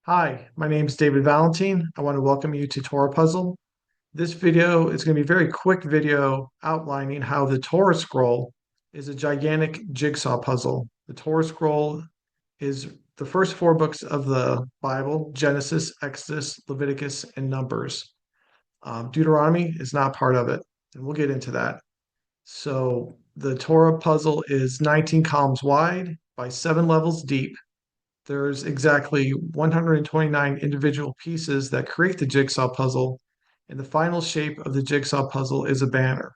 Hi, my name is David Valentin. I want to welcome you to Torah Puzzle. This video is going to be a very quick video outlining how the Torah Scroll is a gigantic jigsaw puzzle. The Torah Scroll is the first four books of the Bible: Genesis, Exodus, Leviticus, and Numbers. Deuteronomy is not part of it, and we'll get into that. So the Torah puzzle is 19 columns wide by 7 levels deep. There's exactly 129 individual pieces that create the jigsaw puzzle, and the final shape of the jigsaw puzzle is a banner.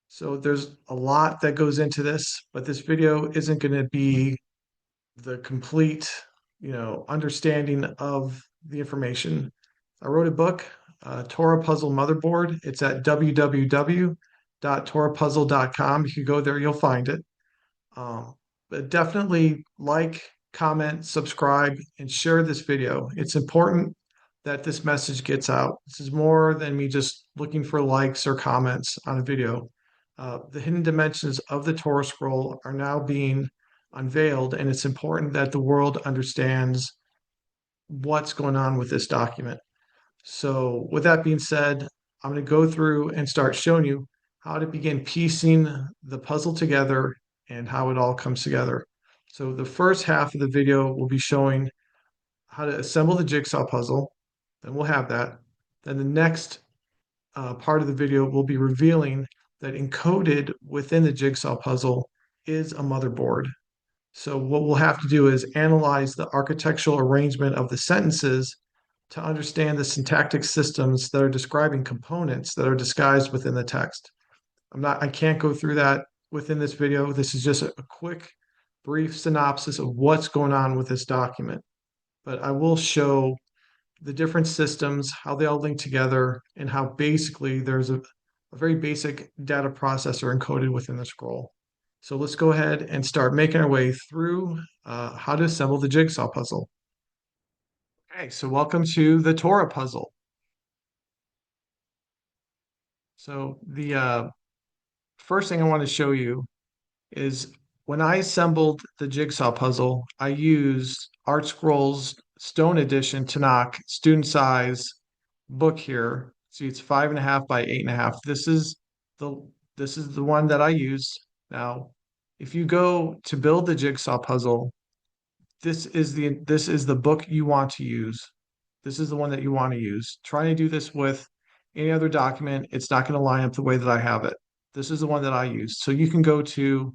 So there's a lot that goes into this, but this video isn't going to be the complete, understanding of the information. I wrote a book, Torah Puzzle Motherboard. It's at www.torahpuzzle.com. You can go there, you'll find it. But definitely like, comment, subscribe, and share this video. It's important that this message gets out. This is more than me just looking for likes or comments on a video. The hidden dimensions of the Torah scroll are now being unveiled, and it's important that the world understands what's going on with this document. So, with that being said, I'm going to go through and start showing you how to begin piecing the puzzle together and how it all comes together. So, the first half of the video will be showing how to assemble the jigsaw puzzle. Then we'll have that. Then the next part of the video will be revealing that encoded within the jigsaw puzzle is a motherboard. So, what we'll have to do is analyze the architectural arrangement of the sentences to understand the syntactic systems that are describing components that are disguised within the text. I can't go through that within this video. This is just a quick, brief synopsis of what's going on with this document. But I will show the different systems, how they all link together, and how basically there's a very basic data processor encoded within the scroll. So let's go ahead and start making our way through how to assemble the jigsaw puzzle. Okay, so welcome to the Torah puzzle. So the first thing I want to show you is when I assembled the jigsaw puzzle, I used Art Scroll's Stone Edition Tanakh student size book here. See, it's 5.5 by 8.5. This is the one that I used. Now, if you go to build the jigsaw puzzle, this is the book you want to use. This is the one that you want to use. Trying to do this with any other document, it's not going to line up the way that I have it. This is the one that I use. So you can go to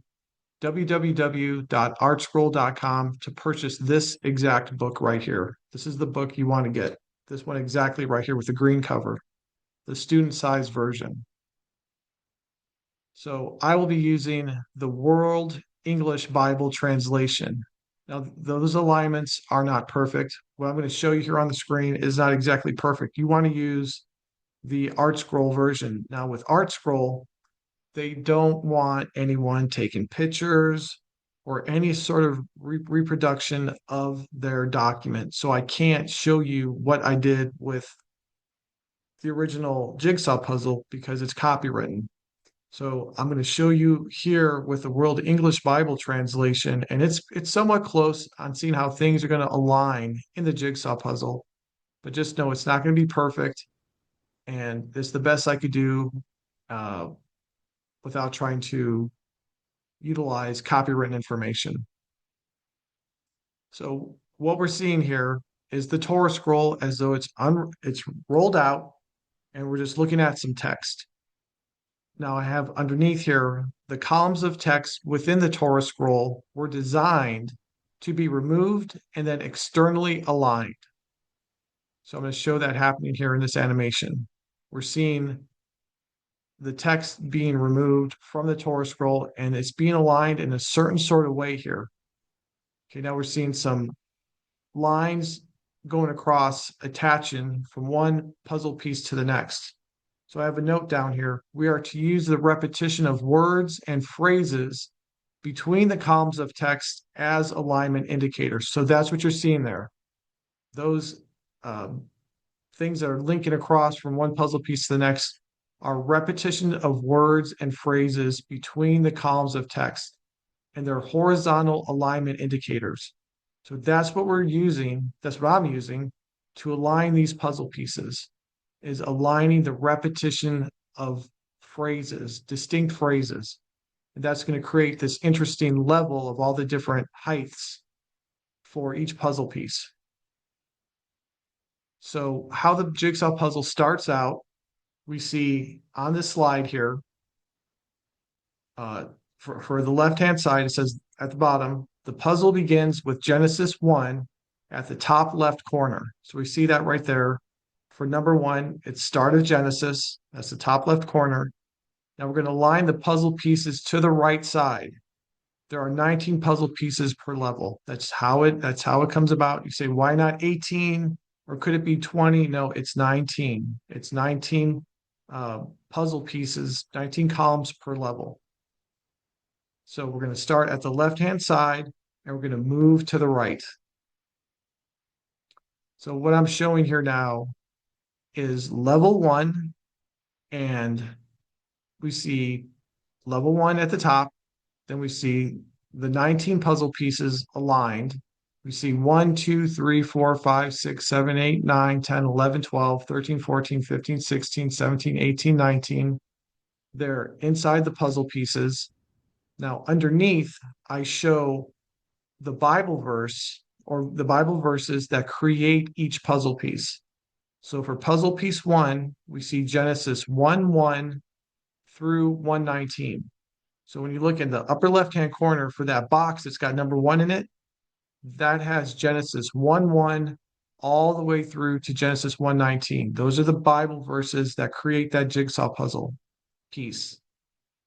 www.artscroll.com to purchase this exact book right here. This is the book you want to get. This one exactly right here with the green cover, the student size version. So I will be using the World English Bible Translation. Now, those alignments are not perfect. What I'm going to show you here on the screen is not exactly perfect. You want to use the Art Scroll version. Now, with Art Scroll, they don't want anyone taking pictures or any sort of reproduction of their document. So I can't show you what I did with the original jigsaw puzzle because it's copywritten. So I'm going to show you here with the World English Bible Translation, and it's somewhat close on seeing how things are going to align in the jigsaw puzzle. But just know it's not going to be perfect, and it's the best I could do uh, without trying to utilize copywritten information. So what we're seeing here is the Torah scroll as though it's rolled out, and we're just looking at some text. Now I have underneath here, the columns of text within the Torah scroll were designed to be removed and then externally aligned. So I'm going to show that happening here in this animation. We're seeing the text being removed from the Torah scroll and it's being aligned in a certain sort of way here. Okay, now we're seeing some lines going across, attaching from one puzzle piece to the next. So I have a note down here. We are to use the repetition of words and phrases between the columns of text as alignment indicators. So that's what you're seeing there. Those things that are linking across from one puzzle piece to the next are repetition of words and phrases between the columns of text, and they're horizontal alignment indicators. So that's what we're using. That's what I'm using to align these puzzle pieces, is aligning the repetition of phrases, distinct phrases. And that's going to create this interesting level of all the different heights for each puzzle piece. So how the jigsaw puzzle starts out, we see on this slide here, for the left-hand side, it says at the bottom, the puzzle begins with Genesis 1 at the top left corner. So we see that right there. For number 1, it's start of Genesis. That's the top left corner. Now we're going to line the puzzle pieces to the right side. There are 19 puzzle pieces per level. That's how it comes about. You say, why not 18? Or could it be 20? No, it's 19. It's 19 puzzle pieces, 19 columns per level. So we're going to start at the left-hand side and we're going to move to the right. So what I'm showing here now is level 1, and we see level 1 at the top. Then we see the 19 puzzle pieces aligned. We see 1, 2, 3, 4, 5, 6, 7, 8, 9, 10, 11, 12, 13, 14, 15, 16, 17, 18, 19. They're inside the puzzle pieces. Now, underneath, I show the Bible verse or the Bible verses that create each puzzle piece. So for puzzle piece 1, we see Genesis 1:1 through 1:19. So when you look in the upper left-hand corner for that box that's got number 1 in it, that has Genesis 1:1 all the way through to Genesis 1:19. Those are the Bible verses that create that jigsaw puzzle piece.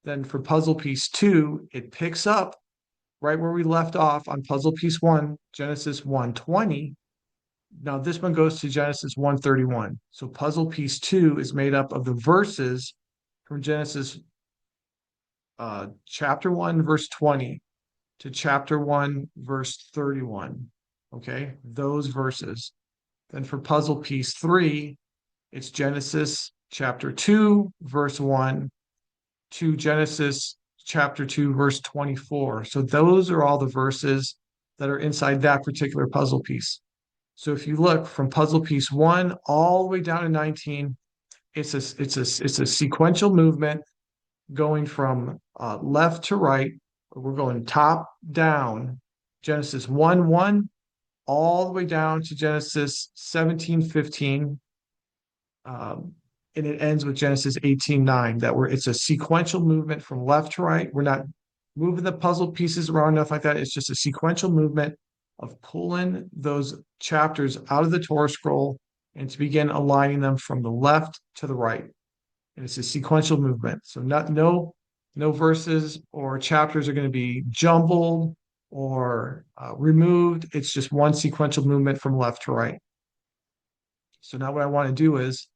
Then for puzzle piece 2, it picks up right where we left off on puzzle piece 1, Genesis 1:20. Now this one goes to Genesis 1:31. So puzzle piece 2 is made up of the verses from Genesis chapter 1, verse 20 to chapter 1, verse 31. Okay, those verses. Then for puzzle piece 3, it's Genesis chapter 2, verse 1 to Genesis chapter 2, verse 24. So those are all the verses that are inside that particular puzzle piece. So if you look from puzzle piece 1 all the way down to 19, it's a sequential movement going from left to right. We're going top down, Genesis 1:1 all the way down to Genesis 17:15. And it ends with Genesis 18:9. It's a sequential movement from left to right. We're not moving the puzzle pieces around, nothing like that. It's just a sequential movement of pulling those chapters out of the Torah scroll and to begin aligning them from the left to the right. And it's a sequential movement. So no verses or chapters are going to be jumbled or removed. It's just one sequential movement from left to right. So now what I want to do is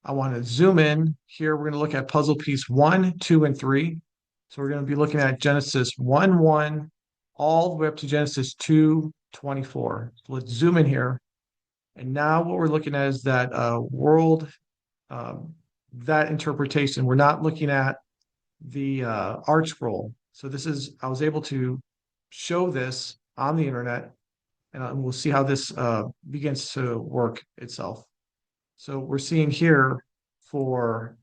I want to zoom in. Here we're going to look at puzzle piece 1, 2, and 3. So we're going to be looking at Genesis 1:1 all the way up to Genesis 2:24. So let's zoom in here. And now what we're looking at is that that interpretation. We're not looking at the art scroll. So I was able to show this on the internet, and we'll see how this begins to work itself. So we're seeing here for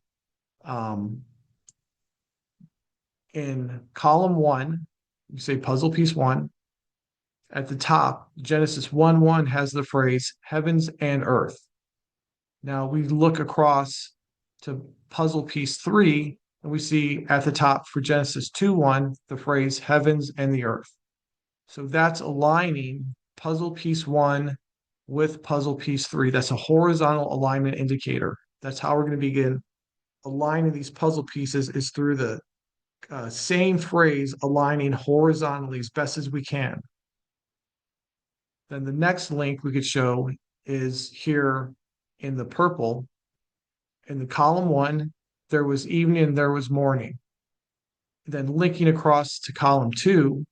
in column 1, you say puzzle piece 1, at the top, Genesis 1:1 has the phrase heavens and earth. Now we look across to puzzle piece 3, and we see at the top for Genesis 2:1 the phrase heavens and the earth. So that's aligning puzzle piece 1 with puzzle piece 3. That's a horizontal alignment indicator. That's how we're going to begin aligning these puzzle pieces, is through the same phrase aligning horizontally as best as we can. Then the next link we could show is here in the purple. In the column 1, there was evening and there was morning. Then linking across to column 2,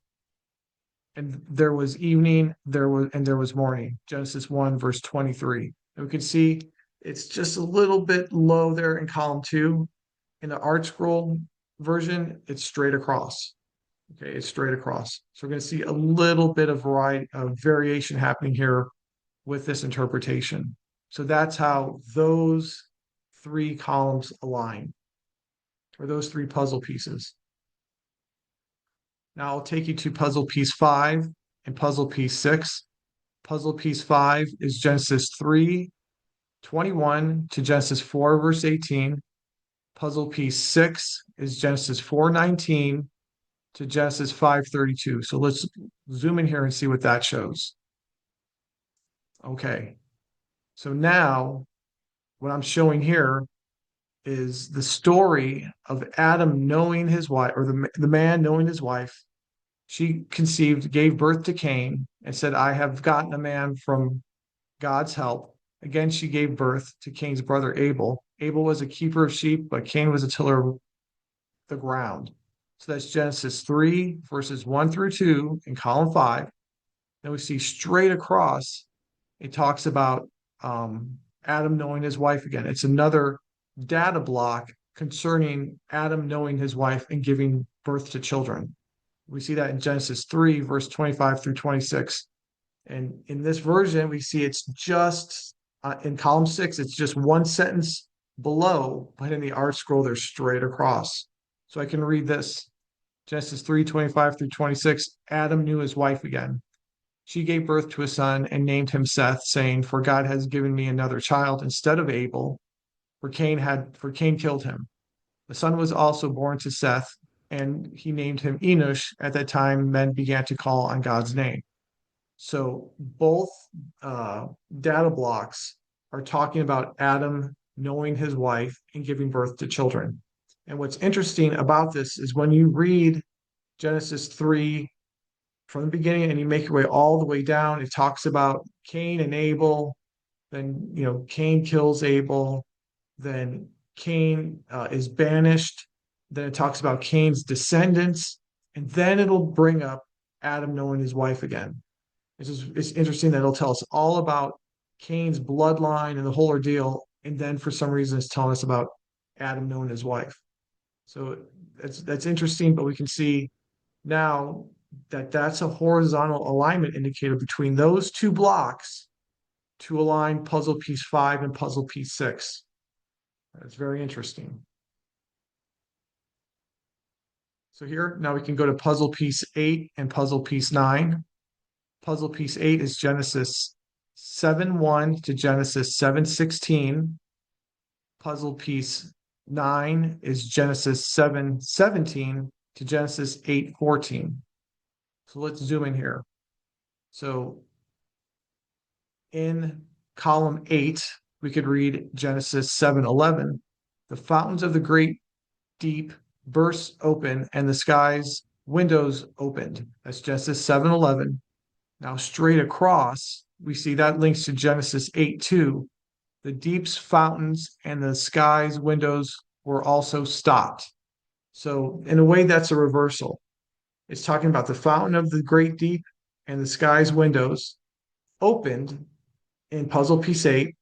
and there was evening, there was morning. Genesis 1, verse 23. And we can see it's just a little bit low there in column 2. In the art scroll version, it's straight across. Okay, it's straight across. So we're going to see a little bit of variation happening here with this interpretation. So that's how those three columns align, or those three puzzle pieces. Now I'll take you to puzzle piece 5 and puzzle piece 6. Puzzle piece 5 is Genesis 3:21 to Genesis 4, verse 18. Puzzle piece 6 is Genesis 4:19 to Genesis 5:32. So let's zoom in here and see what that shows. Okay, so now what I'm showing here is the story of Adam knowing his wife, or the man knowing his wife. She conceived, gave birth to Cain, and said, I have gotten a man from God's help. Again, she gave birth to Cain's brother Abel. Abel was a keeper of sheep, but Cain was a tiller of the ground. So that's Genesis 3, verses 1 through 2 in column 5. Then we see straight across, it talks about Adam knowing his wife again. It's another data block concerning Adam knowing his wife and giving birth to children. We see that in Genesis 3, verse 25 through 26. And in this version, we see it's just in column 6, it's just one sentence below, but in the art scroll, they're straight across. So I can read this. Genesis 3:25 through 26. Adam knew his wife again. She gave birth to a son and named him Seth, saying, For God has given me another child instead of Abel, for Cain killed him. The son was also born to Seth, and he named him Enosh. At that time, men began to call on God's name. So both data blocks are talking about Adam knowing his wife and giving birth to children. And what's interesting about this is when you read Genesis 3 from the beginning and you make your way all the way down, it talks about Cain and Abel. Then, Cain kills Abel. Then Cain is banished. Then it talks about Cain's descendants. And then it'll bring up Adam knowing his wife again. It's interesting that it'll tell us all about Cain's bloodline and the whole ordeal. And then for some reason, it's telling us about Adam knowing his wife. So that's interesting, but we can see now that that's a horizontal alignment indicator between those two blocks to align puzzle piece 5 and puzzle piece 6. That's very interesting. So here, now we can go to puzzle piece 8 and puzzle piece 9. Puzzle piece 8 is Genesis 7:1 to Genesis 7:16. Puzzle piece 9 is Genesis 7:17 to Genesis 8:14. So let's zoom in here. So in column 8, we could read Genesis 7:11. The fountains of the great deep burst open and the sky's windows opened. That's Genesis 7:11. Now straight across, we see that links to Genesis 8:2. The deep's fountains and the sky's windows were also stopped. So in a way, that's a reversal. It's talking about the fountain of the great deep and the sky's windows opened in puzzle piece 8,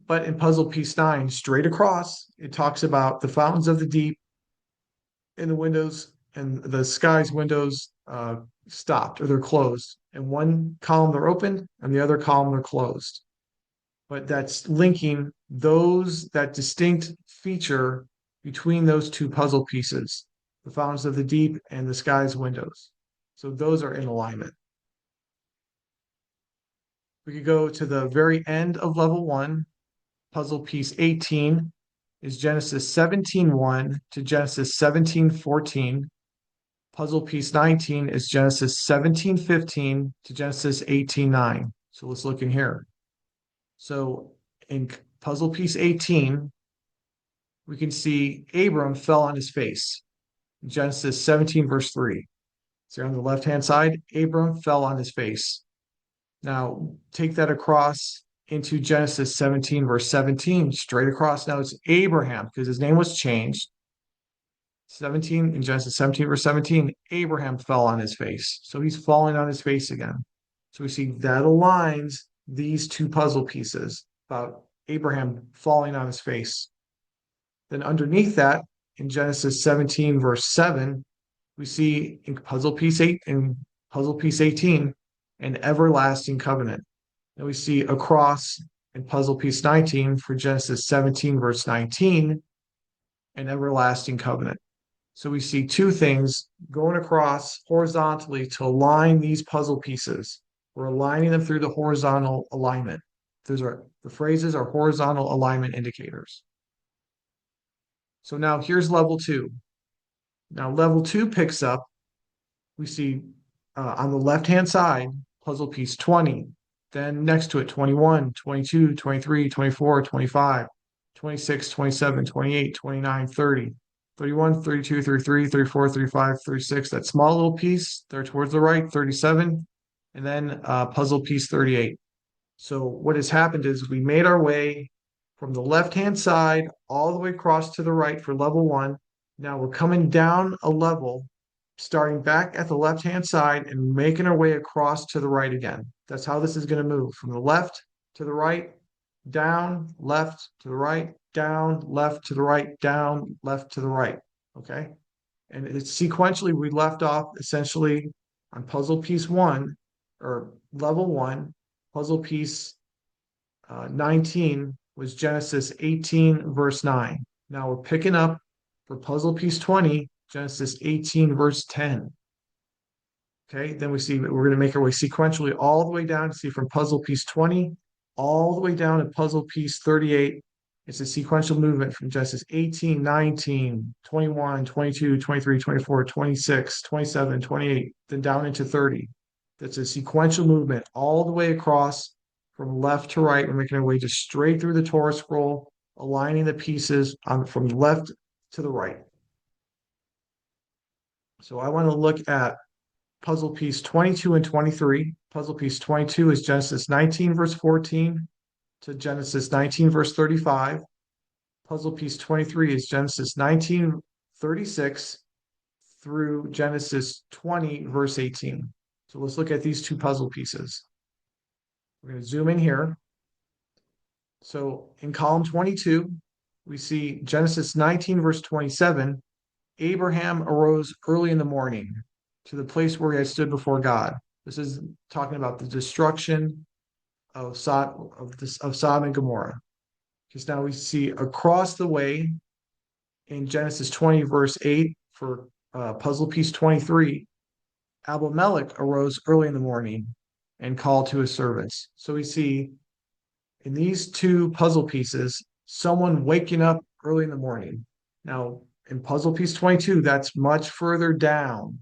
but in puzzle piece 9, straight across, it talks about the fountains of the deep and the windows and the sky's windows stopped, or they're closed. In one column they're open, and the other column they're closed. But that's linking that distinct feature between those two puzzle pieces, the fountains of the deep and the sky's windows. So those are in alignment. We could go to the very end of level 1. Puzzle piece 18 is Genesis 17:1 to Genesis 17:14. Puzzle piece 19 is Genesis 17:15 to Genesis 18:9. So let's look in here. So in puzzle piece 18, we can see Abram fell on his face. Genesis 17, verse 3. So on the left-hand side, Abram fell on his face. Now take that across into Genesis 17, verse 17, straight across. Now it's Abraham, because his name was changed. In Genesis 17, verse 17, Abraham fell on his face. So he's falling on his face again. So we see that aligns these two puzzle pieces about Abraham falling on his face. Then underneath that, in Genesis 17, verse 7, We see in puzzle piece 18, an everlasting covenant. And we see across in puzzle piece 19 for Genesis 17, verse 19, an everlasting covenant. So we see two things going across horizontally to align these puzzle pieces. We're aligning them through the horizontal alignment. The phrases are horizontal alignment indicators. So now here's level 2. Now level 2 picks up, we see on the left-hand side, puzzle piece 20, then next to it 21, 22, 23, 24, 25, 26, 27, 28, 29, 30, 31, 32, 33, 34, 35, 36, that small little piece there towards the right, 37, and then puzzle piece 38. So what has happened is we made our way from the left-hand side all the way across to the right for level 1. Now we're coming down a level, starting back at the left-hand side and making our way across to the right again. That's how this is going to move from the left to the right, down, left to the right, down, left to the right, down, left to the right. Okay. And it's sequentially, we left off essentially on puzzle piece 1 or level 1, puzzle piece 19 was Genesis 18, verse 9. Now we're picking up for puzzle piece 20, Genesis 18, verse 10. Okay, then we see we're going to make our way sequentially all the way down to see from puzzle piece 20 all the way down to puzzle piece 38. It's a sequential movement from Genesis 18, 19, 21, 22, 23, 24, 26, 27, 28, then down into 30. That's a sequential movement all the way across from left to right. We're making our way just straight through the Torah scroll, aligning the pieces from left to the right. So I want to look at puzzle piece 22 and 23. Puzzle piece 22 is Genesis 19, verse 14 to Genesis 19, verse 35. Puzzle piece 23 is Genesis 19, 36 through Genesis 20, verse 18. So let's look at these two puzzle pieces. We're going to zoom in here. So in column 22, we see Genesis 19, verse 27. Abraham arose early in the morning to the place where he had stood before God. This is talking about the destruction of Sodom and Gomorrah. Because now we see across the way in Genesis 20, verse 8, for puzzle piece 23, Abimelech arose early in the morning and called to his servants. So we see in these two puzzle pieces, someone waking up early in the morning. Now, in puzzle piece 22, that's much further down.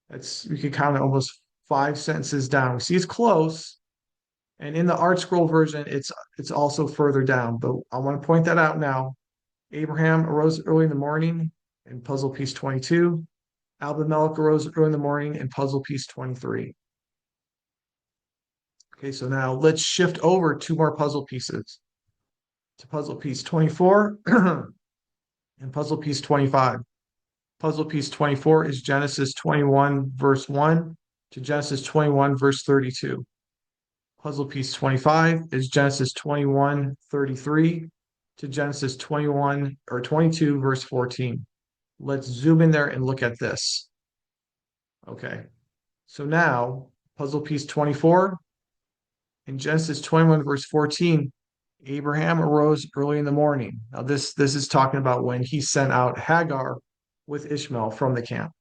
You could count it almost 5 sentences down. We see it's close. And in the Art Scroll version, it's also further down. But I want to point that out now. Abraham arose early in the morning in puzzle piece 22. Abimelech arose early in the morning in puzzle piece 23. Okay, so now let's shift over 2 more puzzle pieces to puzzle piece 24 and puzzle piece 25. Puzzle piece 24 is Genesis 21, verse 1 to Genesis 21, verse 32. Puzzle piece 25 is Genesis 21, 33 to Genesis 21 or 22, verse 14. Let's zoom in there and look at this. Okay, so now puzzle piece 24 in Genesis 21, verse 14, Abraham arose early in the morning. Now this is talking about when he sent out Hagar with Ishmael from the camp.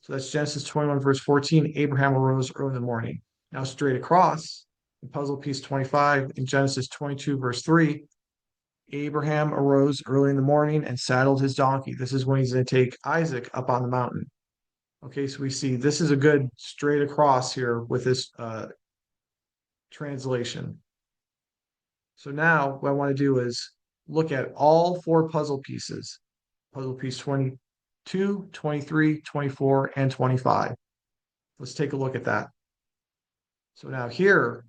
So that's Genesis 21, verse 14. Abraham arose early in the morning. Now straight across in puzzle piece 25 in Genesis 22, verse 3, Abraham arose early in the morning and saddled his donkey. This is when he's going to take Isaac up on the mountain. Okay, so we see this is a good straight across here with this translation. So now what I want to do is look at all 4 puzzle pieces. Puzzle piece 22, 23, 24, and 25. Let's take a look at that. So now here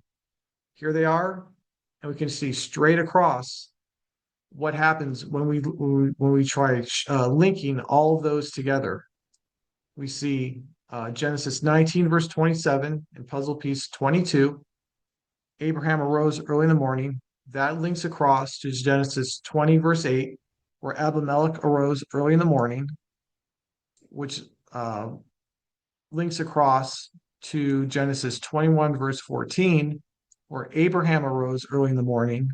they are, and we can see straight across what happens when we try linking all of those together. We see Genesis 19, verse 27 in puzzle piece 22. Abraham arose early in the morning. That links across to Genesis 20, verse 8, where Abimelech arose early in the morning, which uh, links across to Genesis 21, verse 14, where Abraham arose early in the morning,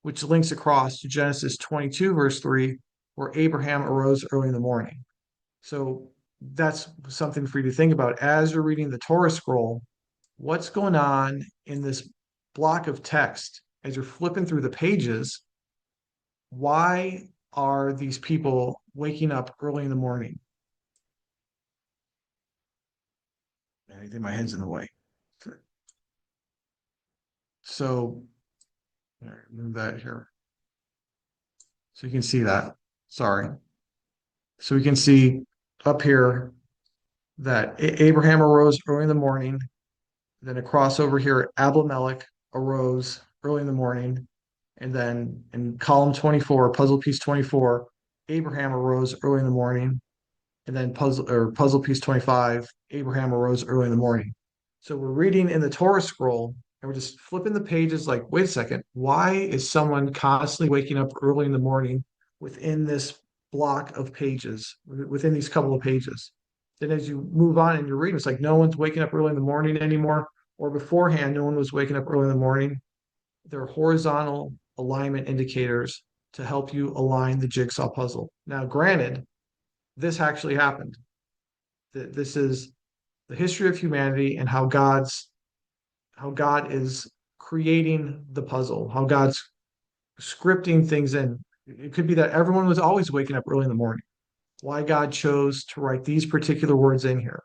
which links across to Genesis 22, verse 3, where Abraham arose early in the morning. So that's something for you to think about as you're reading the Torah scroll. What's going on in this block of text as you're flipping through the pages? Why are these people waking up early in the morning? I think my head's in the way. So move that here. So you can see that. Sorry. So we can see up here that Abraham arose early in the morning. Then across over here, Abimelech arose early in the morning. And then in column 24, puzzle piece 24, Abraham arose early in the morning. And then puzzle piece 25, Abraham arose early in the morning. So we're reading in the Torah scroll and we're just flipping the pages like, wait a second, why is someone constantly waking up early in the morning within this block of pages, within these couple of pages? Then as you move on and you're reading, it's like no one's waking up early in the morning anymore, or beforehand, no one was waking up early in the morning. They're horizontal alignment indicators to help you align the jigsaw puzzle. Now, granted, this actually happened. This is the history of humanity and how God is creating the puzzle, how God's scripting things in. It could be that everyone was always waking up early in the morning. Why God chose to write these particular words in here.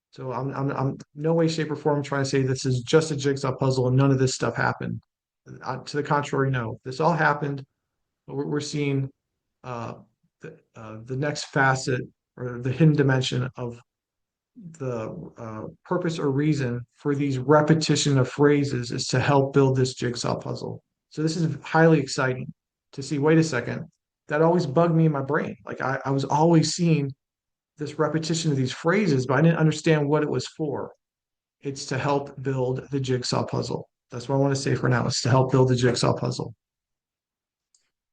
So I'm no way, shape, or form trying to say this is just a jigsaw puzzle and none of this stuff happened. To the contrary, no, this all happened. We're seeing the next facet or the hidden dimension of the purpose or reason for these repetition of phrases is to help build this jigsaw puzzle. So this is highly exciting to see. Wait a second, that always bugged me in my brain. Like I was always seeing this repetition of these phrases, but I didn't understand what it was for. It's to help build the jigsaw puzzle. That's what I want to say for now. It's to help build the jigsaw puzzle.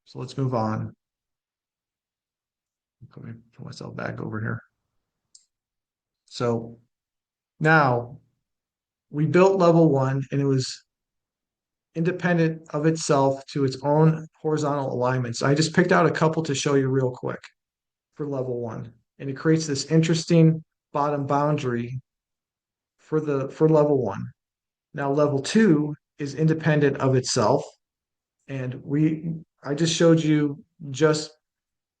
So let's move on. Let me put myself back over here. So now we built level one and it was independent of itself to its own horizontal alignments. I just picked out a couple to show you real quick for level one. And it creates this interesting bottom boundary for level one. Now level two is independent of itself. And I just showed you just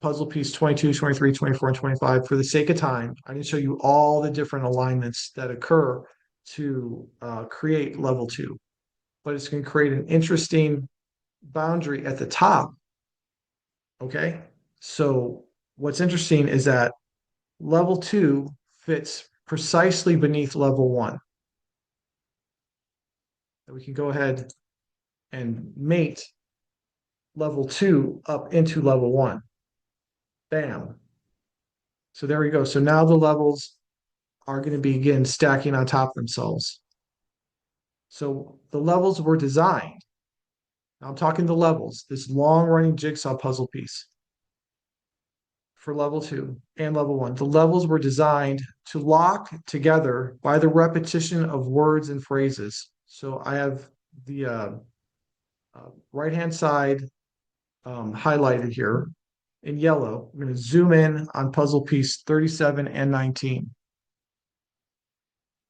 puzzle piece 22, 23, 24, and 25 for the sake of time. I didn't show you all the different alignments that occur to create level two, but it's going to create an interesting boundary at the top. Okay. So what's interesting is that level two fits precisely beneath level one. We can go ahead and mate level two up into level one. Bam. So there we go. So now the levels are going to begin stacking on top of themselves. So the levels were designed. Now I'm talking the levels, this long running jigsaw puzzle piece for level two and level one. The levels were designed to lock together by the repetition of words and phrases. So I have the right-hand side highlighted here in yellow. I'm going to zoom in on puzzle piece 37 and 19.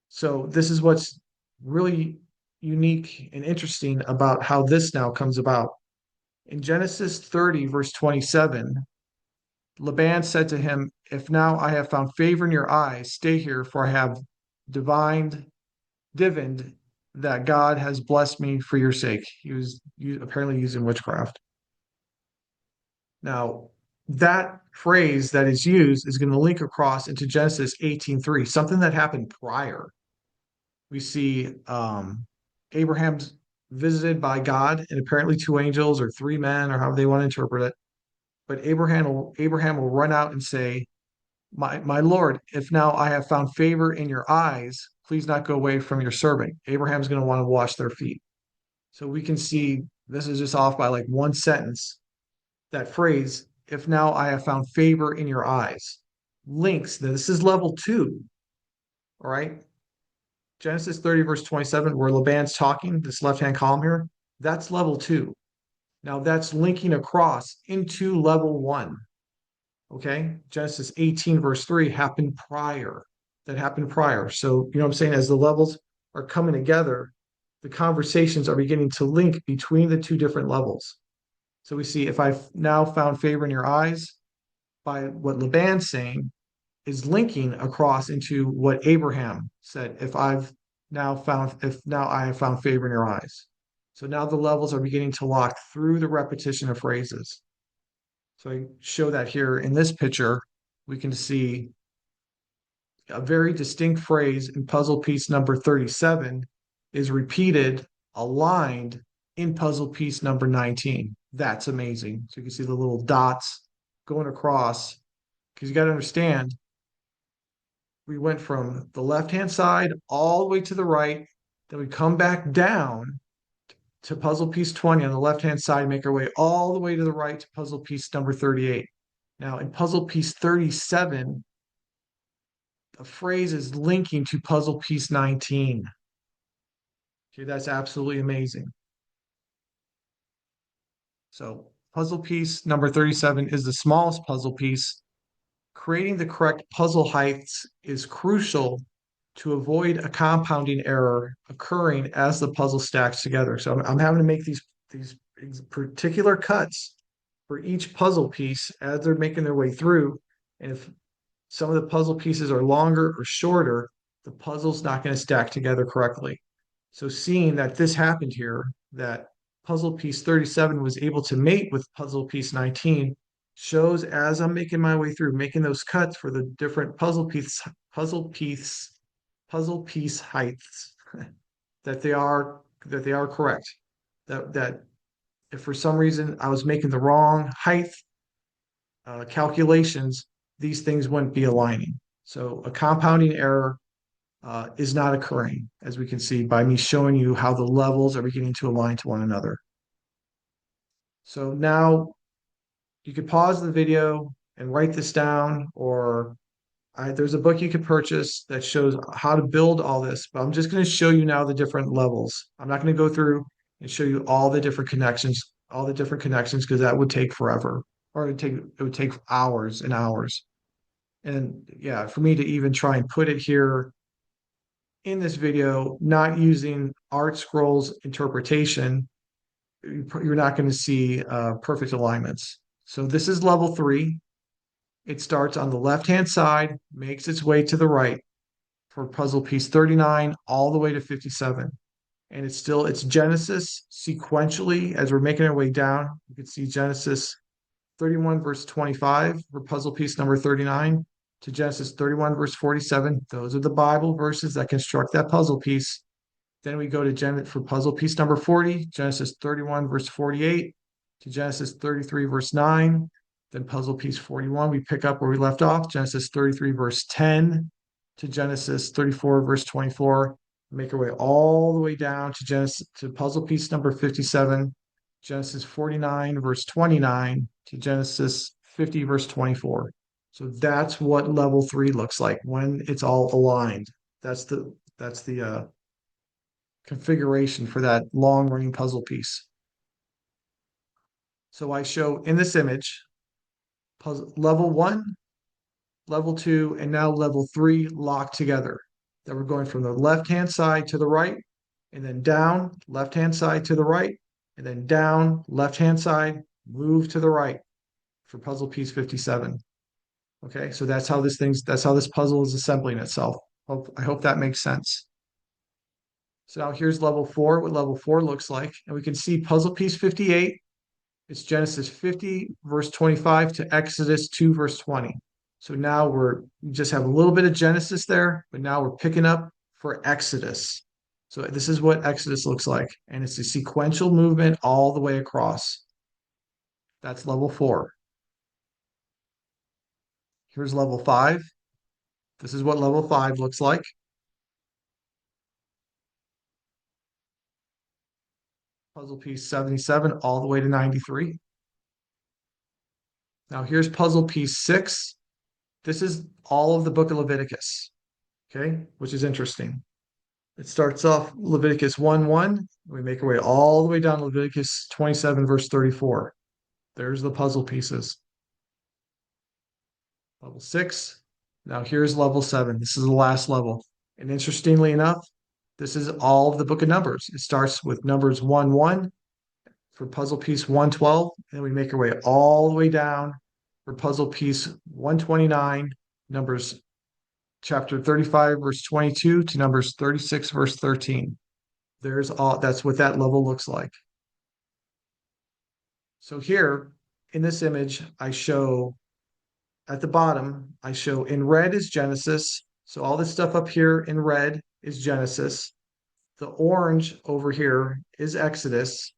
So this is what's really unique and interesting about how this now comes about. In Genesis 30, verse 27, Laban said to him, "If now I have found favor in your eyes, stay here, for I have divined that God has blessed me for your sake." He was apparently using witchcraft. Now, that phrase that is used is going to link across into Genesis 18:3, something that happened prior. We see Abraham's visited by God and apparently two angels or three men or however they want to interpret it. But Abraham will run out and say, my Lord, if now I have found favor in your eyes, please not go away from your servant. Abraham's going to want to wash their feet. So we can see this is just off by like one sentence. That phrase, if now I have found favor in your eyes. links. Now, this is level 2, all right? Genesis 30, verse 27, where Laban's talking, this left-hand column here, that's level 2. Now that's linking across into level 1, okay? Genesis 18, verse 3 happened prior. That happened prior. So, you know what I'm saying? As the levels are coming together, the conversations are beginning to link between the two different levels. So we see if I've now found favor in your eyes, by what Laban's saying, is linking across into what Abraham said, if now I have found favor in your eyes. So now the levels are beginning to lock through the repetition of phrases. So I show that here in this picture. We can see a very distinct phrase in puzzle piece number 37 is repeated, aligned in puzzle piece number 19. That's amazing. So you can see the little dots going across, because you got to understand, we went from the left-hand side all the way to the right, then we come back down to puzzle piece 20 on the left-hand side, make our way all the way to the right to puzzle piece number 38. Now, in puzzle piece 37, the phrase is linking to puzzle piece 19. Okay, that's absolutely amazing. So puzzle piece number 37 is the smallest puzzle piece. Creating the correct puzzle heights is crucial to avoid a compounding error occurring as the puzzle stacks together. So I'm having to make these particular cuts for each puzzle piece as they're making their way through. And if some of the puzzle pieces are longer or shorter, the puzzle's not going to stack together correctly. So seeing that this happened here, that puzzle piece 37 was able to mate with puzzle piece 19, shows as I'm making my way through, making those cuts for the different puzzle piece heights, that they are correct. That if for some reason I was making the wrong height calculations, these things wouldn't be aligning. So a compounding error is not occurring, as we can see by me showing you how the levels are beginning to align to one another. So now you could pause the video and write this down, or there's a book you could purchase that shows how to build all this, but I'm just going to show you now the different levels. I'm not going to go through and show you all the different connections, because that would take forever, or it would take hours and hours. And yeah, for me to even try and put it here in this video, not using Art Scroll's interpretation, you're not going to see perfect alignments. So this is level 3. It starts on the left-hand side, makes its way to the right for puzzle piece 39 all the way to 57. And it's Genesis sequentially as we're making our way down. You can see Genesis 31 verse 25 for puzzle piece number 39 to Genesis 31 verse 47. Those are the Bible verses that construct that puzzle piece. Then we go to for puzzle piece number 40, Genesis 31 verse 48 to Genesis 33 verse 9. Then puzzle piece 41, we pick up where we left off, Genesis 33 verse 10 to Genesis 34 verse 24. Make our way all the way down to puzzle piece number 57, Genesis 49 verse 29 to Genesis 50 verse 24. So that's what level 3 looks like when it's all aligned. That's the configuration for that long running puzzle piece. So I show in this image level 1, level 2, and now level 3 locked together. That we're going from the left-hand side to the right, and then down, left-hand side to the right, and then down, left-hand side, move to the right for puzzle piece 57. Okay, so that's how this puzzle is assembling itself. I hope that makes sense. So now here's level 4, what level 4 looks like. And we can see puzzle piece 58. It's Genesis 50, verse 25 to Exodus 2, verse 20. So now we just have a little bit of Genesis there, but now we're picking up for Exodus. So this is what Exodus looks like. And it's a sequential movement all the way across. That's level 4. Here's level 5. This is what level 5 looks like. Puzzle piece 77 all the way to 93. Now here's puzzle piece 6. This is all of the book of Leviticus, okay, which is interesting. It starts off Leviticus 1:1. We make our way all the way down to Leviticus 27, verse 34. There's the puzzle pieces. Level 6. Now here's level 7. This is the last level. And interestingly enough, this is all of the book of Numbers. It starts with Numbers 1:1 for puzzle piece 112, and we make our way all the way down for puzzle piece 129, Numbers chapter 35, verse 22 to Numbers 36, verse 13. That's what that level looks like. So here in this image, I show at the bottom, I show in red is Genesis. So all this stuff up here in red is Genesis. The orange over here is Exodus.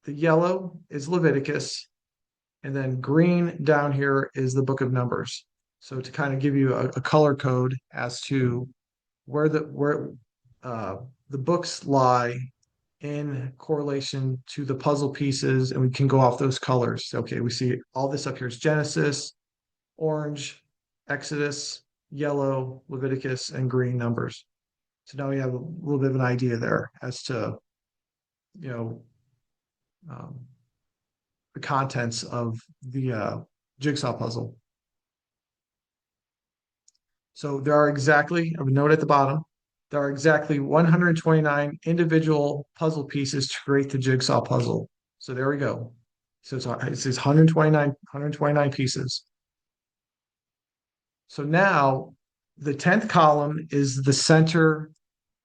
The yellow is Leviticus. And then green down here is the book of Numbers. So to kind of give you a color code as to where the books lie in correlation to the puzzle pieces, and we can go off those colors. Okay, we see all this up here is Genesis, orange, Exodus, yellow, Leviticus, and green Numbers. So now we have a little bit of an idea there as to, you know, the contents of the jigsaw puzzle. So there are exactly, I would note at the bottom, there are exactly 129 individual puzzle pieces to create the jigsaw puzzle. So there we go. So it says 129 pieces. So now the 10th column is the center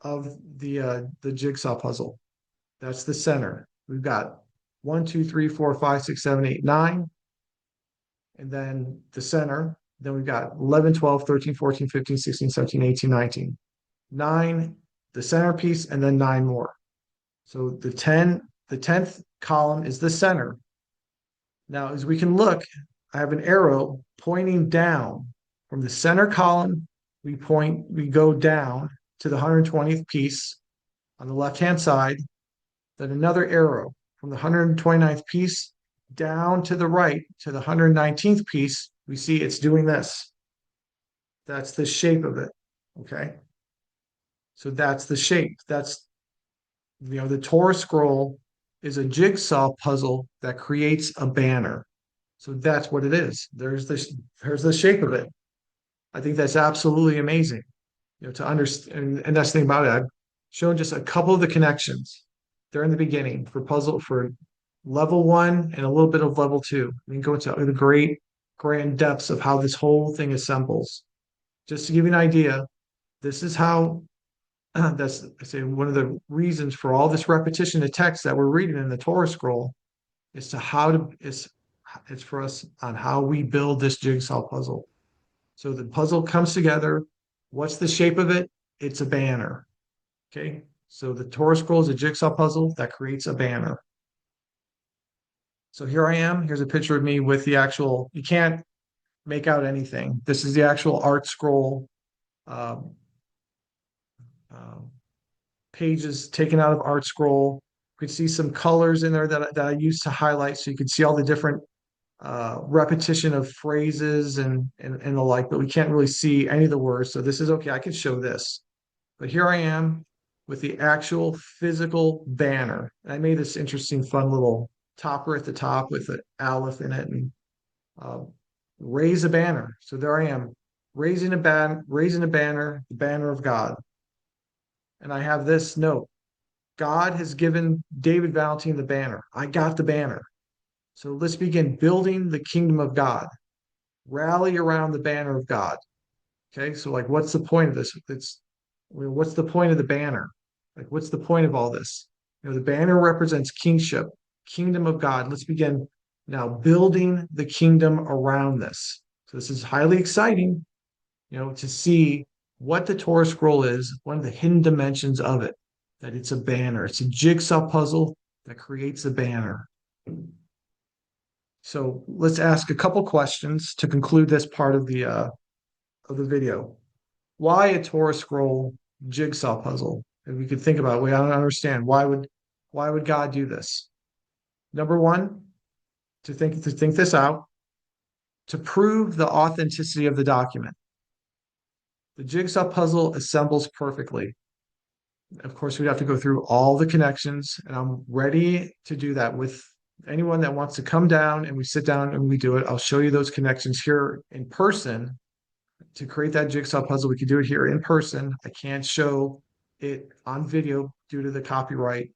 of the jigsaw puzzle. That's the center. We've got 1, 2, 3, 4, 5, 6, 7, 8, 9. And then the center. Then we've got 11, 12, 13, 14, 15, 16, 17, 18, 19. 9, the centerpiece, and then 9 more. So the 10th column is the center. Now, as we can look, I have an arrow pointing down from the center column. We go down to the 120th piece on the left-hand side, then another arrow from the 129th piece down to the right to the 119th piece. We see it's doing this. That's the shape of it. Okay. So that's the shape. That's, the Torah scroll is a jigsaw puzzle that creates a banner. So that's what it is. There's the shape of it. I think that's absolutely amazing. To understand, and that's the thing about it. I've shown just a couple of the connections there in the beginning for level 1 and a little bit of level 2. I mean, go into the great grand depths of how this whole thing assembles. Just to give you an idea, this is how that's, I say, one of the reasons for all this repetition of text that we're reading in the Torah scroll is it's for us on how we build this jigsaw puzzle. So the puzzle comes together. What's the shape of it? It's a banner. Okay. So the Torah scroll is a jigsaw puzzle that creates a banner. So here I am. Here's a picture of me with the actual, you can't make out anything. This is the actual art scroll. Pages taken out of art scroll. You can see some colors in there that I used to highlight, so you can see all the different repetition of phrases and the like, but we can't really see any of the words. So this is okay. I can show this, but here I am with the actual physical banner. And I made this interesting, fun little topper at the top with an aleph in it, and raise a banner. So there I am, raising a banner, the banner of God. And I have this note: God has given David Valentin the banner. I got the banner. So let's begin building the kingdom of God. Rally around the banner of God. Okay, so like, what's the point of this? What's the point of the banner? Like, what's the point of all this? The banner represents kingship, kingdom of God. Let's begin now building the kingdom around this. So this is highly exciting, to see what the Torah scroll is, one of the hidden dimensions of it, that it's a banner. It's a jigsaw puzzle that creates a banner. So let's ask a couple questions to conclude this part of the video. Why a Torah scroll jigsaw puzzle? If we could think about it, we don't understand why would God do this? Number one, to think this out. To prove the authenticity of the document, the jigsaw puzzle assembles perfectly. Of course, we'd have to go through all the connections, and I'm ready to do that with anyone that wants to come down and we sit down and we do it. I'll show you those connections here in person. To create that jigsaw puzzle, we can do it here in person. I can't show it on video due to the copyright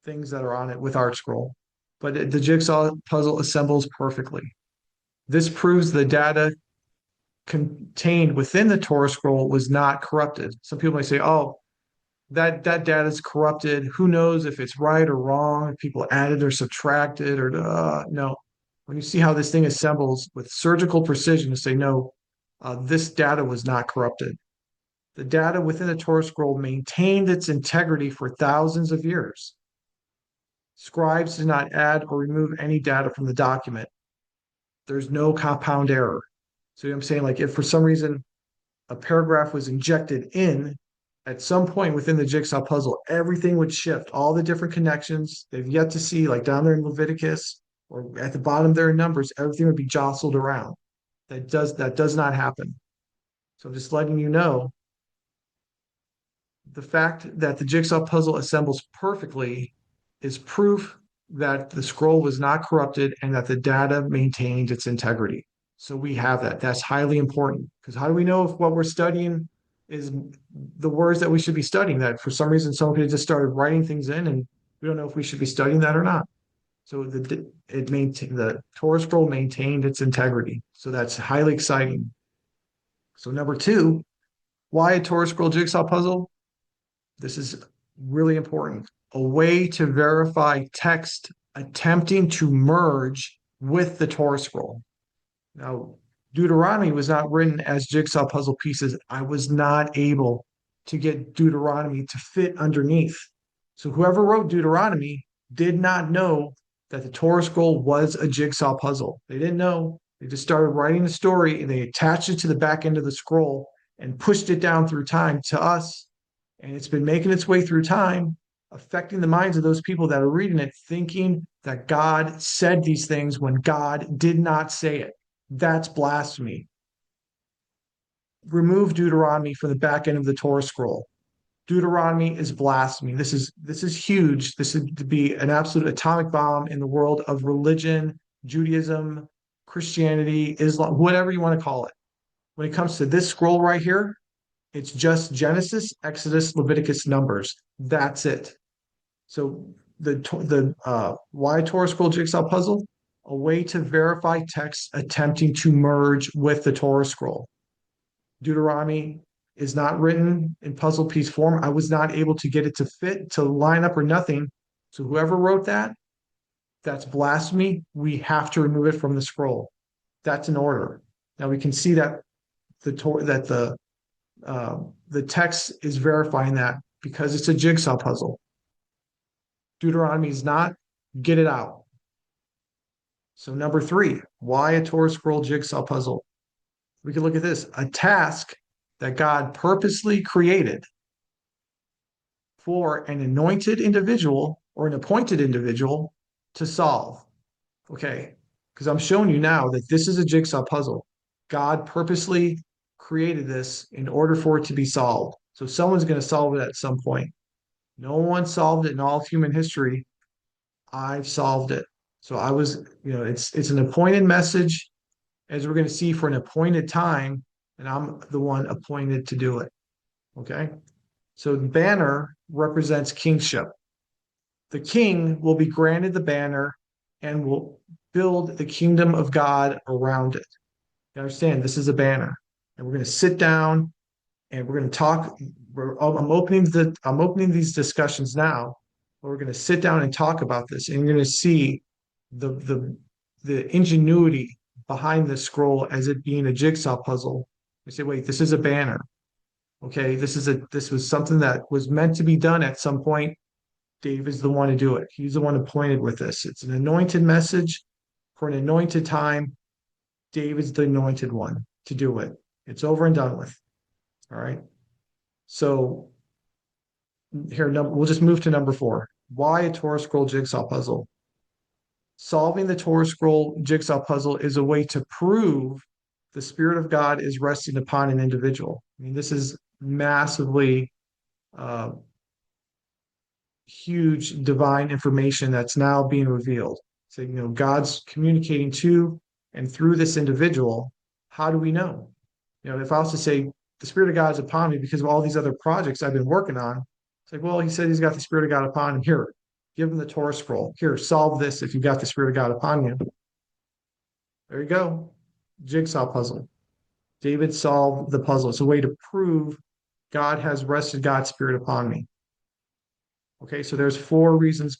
things that are on it with Art Scroll. But the jigsaw puzzle assembles perfectly. This proves the data contained within the Torah scroll was not corrupted. Some people may say, "Oh, that data is corrupted. Who knows if it's right or wrong? If people added or subtracted or no." When you see how this thing assembles with surgical precision to say, "No, this data was not corrupted." The data within the Torah scroll maintained its integrity for thousands of years. Scribes did not add or remove any data from the document. There's no compound error. So I'm saying, like, if for some reason a paragraph was injected in at some point within the jigsaw puzzle, everything would shift. All the different connections they've yet to see, like down there in Leviticus or at the bottom there in Numbers, everything would be jostled around. That does not happen. So I'm just letting you know the fact that the jigsaw puzzle assembles perfectly is proof that the scroll was not corrupted and that the data maintained its integrity. So we have that. That's highly important because how do we know if what we're studying is the words that we should be studying? That for some reason someone could have just started writing things in, and we don't know if we should be studying that or not. So the Torah scroll maintained its integrity. So that's highly exciting. So number two, why a Torah scroll jigsaw puzzle? This is really important. A way to verify text attempting to merge with the Torah scroll. Now, Deuteronomy was not written as jigsaw puzzle pieces. I was not able to get Deuteronomy to fit underneath. So whoever wrote Deuteronomy did not know that the Torah scroll was a jigsaw puzzle. They didn't know. They just started writing the story and they attached it to the back end of the scroll and pushed it down through time to us. And it's been making its way through time, affecting the minds of those people that are reading it, thinking that God said these things when God did not say it. That's blasphemy. Remove Deuteronomy from the back end of the Torah scroll. Deuteronomy is blasphemy. This is huge. This is to be an absolute atomic bomb in the world of religion, Judaism, Christianity, Islam, whatever you want to call it. When it comes to this scroll right here, it's just Genesis, Exodus, Leviticus, Numbers. That's it. So the why Torah scroll jigsaw puzzle? A way to verify text attempting to merge with the Torah scroll. Deuteronomy is not written in puzzle piece form. I was not able to get it to fit, to line up or nothing. So whoever wrote that, that's blasphemy. We have to remove it from the scroll. That's an order. Now we can see that the text is verifying that because it's a jigsaw puzzle. Deuteronomy is not. Get it out. So number three, why a Torah scroll jigsaw puzzle? We can look at this, a task that God purposely created for an anointed individual or an appointed individual to solve. Okay, because I'm showing you now that this is a jigsaw puzzle. God purposely created this in order for it to be solved. So someone's going to solve it at some point. No one solved it in all of human history. I've solved it. So I was, it's an appointed message, as we're going to see, for an appointed time, and I'm the one appointed to do it. Okay. So the banner represents kingship. The king will be granted the banner and will build the kingdom of God around it. You understand? This is a banner, and we're going to sit down and we're going to talk. I'm opening these discussions now. We're going to sit down and talk about this, and you're going to see the ingenuity behind the scroll as it being a jigsaw puzzle. You say, wait, this is a banner. Okay, this was something that was meant to be done at some point. David's the one to do it. He's the one appointed with this. It's an anointed message for an anointed time. David's the anointed one to do it. It's over and done with. All right. So here, we'll just move to number four. Why a Torah scroll jigsaw puzzle? Solving the Torah Scroll Jigsaw Puzzle is a way to prove the Spirit of God is resting upon an individual. I mean, this is massively uh, huge divine information that's now being revealed. So, God's communicating to and through this individual. How do we know? If I was to say the Spirit of God is upon me because of all these other projects I've been working on, it's like, well, he said he's got the Spirit of God upon him. Here, give him the Torah scroll. Here, solve this if you've got the Spirit of God upon you. There you go. Jigsaw puzzle. David solved the puzzle. It's a way to prove God has rested God's Spirit upon me. Okay, so there's 4 reasons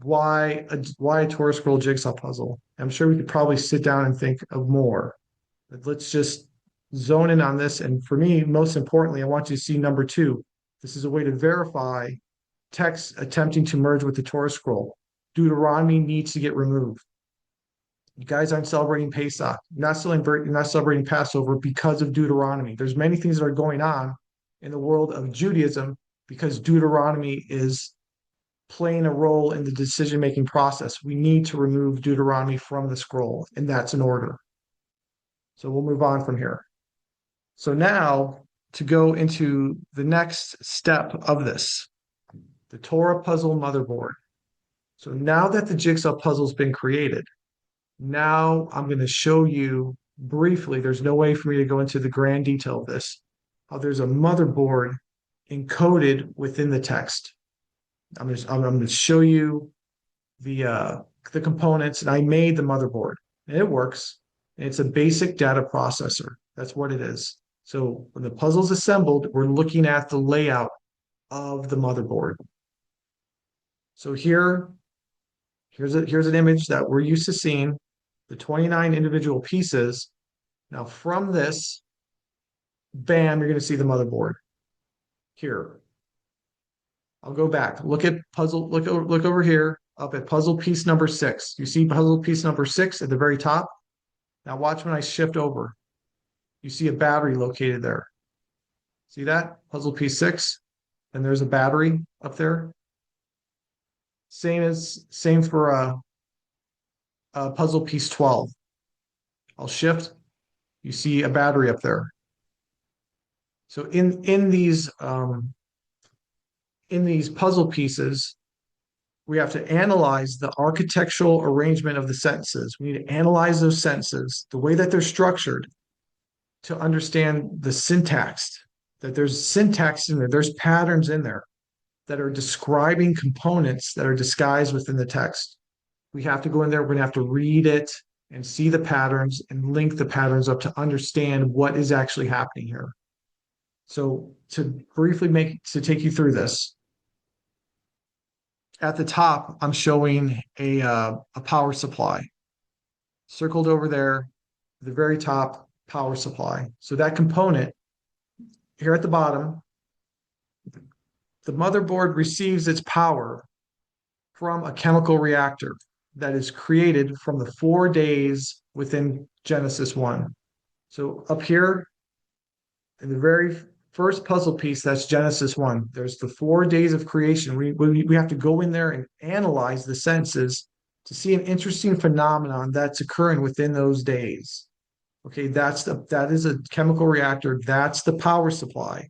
why a Torah scroll jigsaw puzzle. I'm sure we could probably sit down and think of more. But let's just zone in on this. And for me, most importantly, I want you to see number 2. This is a way to verify texts attempting to merge with the Torah scroll. Deuteronomy needs to get removed. You guys aren't celebrating Pesach. You're not celebrating Passover because of Deuteronomy. There's many things that are going on in the world of Judaism because Deuteronomy is playing a role in the decision-making process. We need to remove Deuteronomy from the scroll, and that's an order. So we'll move on from here. So now to go into the next step of this, the Torah puzzle motherboard. So now that the jigsaw puzzle's been created, now I'm going to show you briefly, there's no way for me to go into the grand detail of this, how there's a motherboard encoded within the text. I'm going to show you the components, and I made the motherboard, and it works. And it's a basic data processor. That's what it is. So when the puzzle's assembled, we're looking at the layout of the motherboard. So here's an image that we're used to seeing, the 29 individual pieces. Now from this, bam, you're going to see the motherboard here. I'll go back. Look at puzzle. Look over here up at puzzle piece number 6. You see puzzle piece number 6 at the very top? Now watch when I shift over. You see a battery located there. See that? Puzzle piece 6. And there's a battery up there. Same for puzzle piece 12. I'll shift. You see a battery up there. So in these puzzle pieces, we have to analyze the architectural arrangement of the sentences. We need to analyze those sentences, the way that they're structured, to understand the syntax, that there's syntax in there, there's patterns in there that are describing components that are disguised within the text. We have to go in there, we're going to have to read it and see the patterns and link the patterns up to understand what is actually happening here. So to take you through this, at the top, I'm showing a power supply. Circled over there, the very top, power supply. So that component here at the bottom, the motherboard receives its power from a chemical reactor that is created from the 4 days within Genesis 1. So up here, in the very first puzzle piece, that's Genesis 1. There's the 4 days of creation. We have to go in there and analyze the sentences to see an interesting phenomenon that's occurring within those days. Okay, that is a chemical reactor. That's the power supply.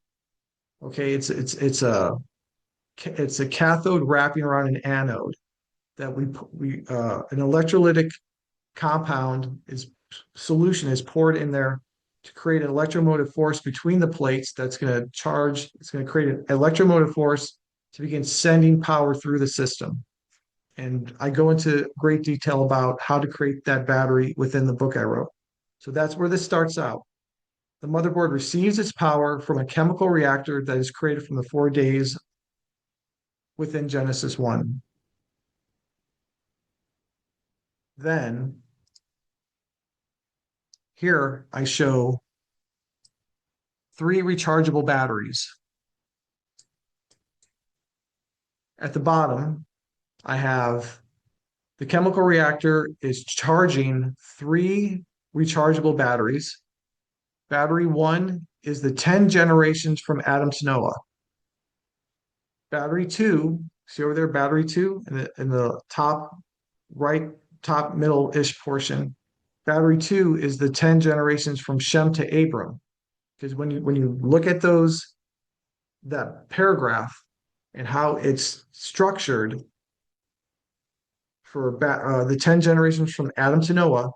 Okay, it's a cathode wrapping around an anode that an electrolytic solution is poured in there to create an electromotive force between the plates that's going to charge. It's going to create an electromotive force to begin sending power through the system. And I go into great detail about how to create that battery within the book I wrote. So that's where this starts out. The motherboard receives its power from a chemical reactor that is created from the 4 days within Genesis 1. Then here I show 3 rechargeable batteries. At the bottom, I have the chemical reactor is charging 3 rechargeable batteries. Battery 1 is the 10 generations from Adam to Noah. Battery 2, see over there, battery 2 in the top right top middle-ish portion. Battery 2 is the 10 generations from Shem to Abram. Because when you look at that paragraph and how it's structured for the 10 generations from Adam to Noah,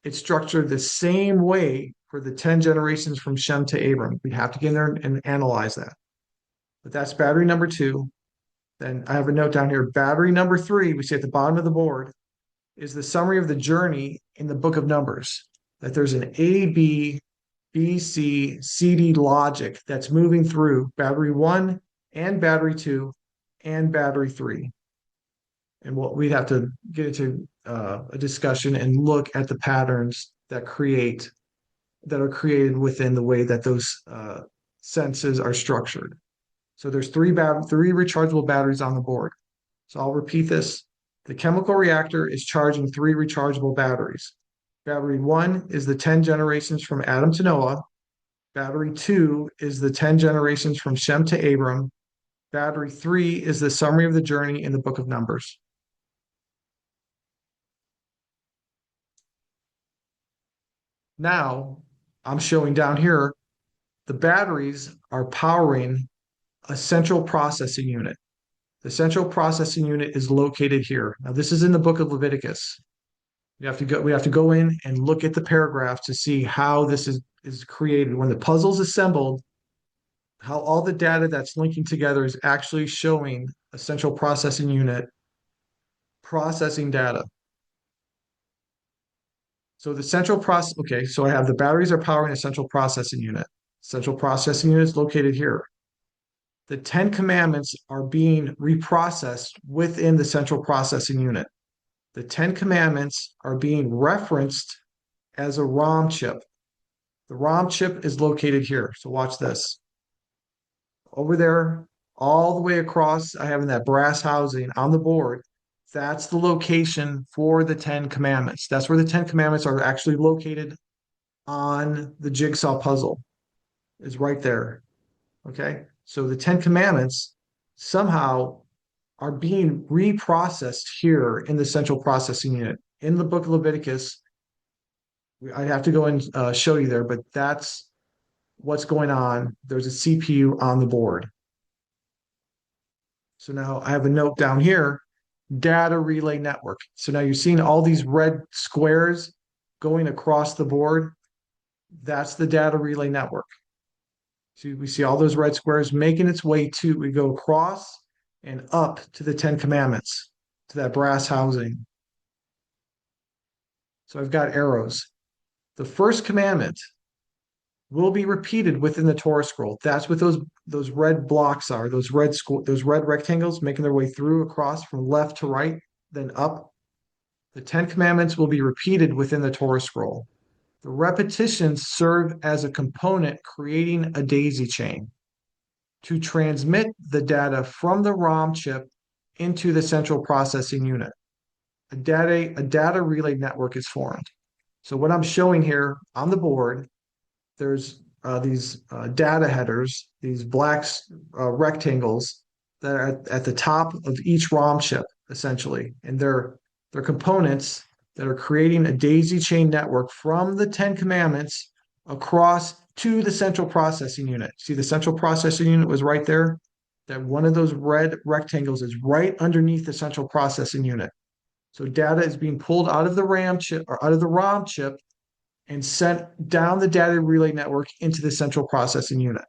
it's structured the same way for the 10 generations from Shem to Abram. We have to get in there and analyze that. But that's battery number 2. Then I have a note down here. Battery number 3, we see at the bottom of the board, is the summary of the journey in the book of Numbers. That there's an A, B, B, C, C, D logic that's moving through battery 1 and battery 2 and battery 3. And what we'd have to get into a discussion and look at the patterns that are created within the way that those senses are structured. So there's three rechargeable batteries on the board. So I'll repeat this. The chemical reactor is charging 3 rechargeable batteries. Battery 1 is the 10 generations from Adam to Noah. Battery 2 is the 10 generations from Shem to Abram. Battery 3 is the summary of the journey in the book of Numbers. Now, I'm showing down here, the batteries are powering a central processing unit. The central processing unit is located here. Now, this is in the book of Leviticus. We have to go in and look at the paragraph to see how this is created. When the puzzle's assembled, how all the data that's linking together is actually showing a central processing unit processing data. So the central process, okay, so I have the batteries are powering a central processing unit. Central processing unit is located here. The 10 commandments are being reprocessed within the central processing unit. The 10 commandments are being referenced as a ROM chip. The ROM chip is located here. So watch this. Over there, all the way across, I have in that brass housing on the board, that's the location for the 10 commandments. That's where the 10 commandments are actually located on the jigsaw puzzle, is right there. Okay. So the 10 commandments somehow are being reprocessed here in the central processing unit. In the book of Leviticus, I'd have to go and show you there, but that's what's going on. There's a CPU on the board. So now I have a note down here, data relay network. So now you're seeing all these red squares going across the board. That's the data relay network. So we see all those red squares making its way we go across and up to the 10 commandments, to that brass housing. So I've got arrows. The first commandment will be repeated within the Torah scroll. That's what those red blocks are, those red rectangles making their way through across from left to right, then up. The 10 commandments will be repeated within the Torah scroll. The repetitions serve as a component creating a daisy chain to transmit the data from the ROM chip into the central processing unit. A data relay network is formed. So what I'm showing here on the board, there's these data headers, these black rectangles that are at the top of each ROM chip, essentially. And they're components that are creating a daisy chain network from the 10 commandments across to the central processing unit. See, the central processing unit was right there. That one of those red rectangles is right underneath the central processing unit. So data is being pulled out of the RAM chip or out of the ROM chip and sent down the data relay network into the central processing unit.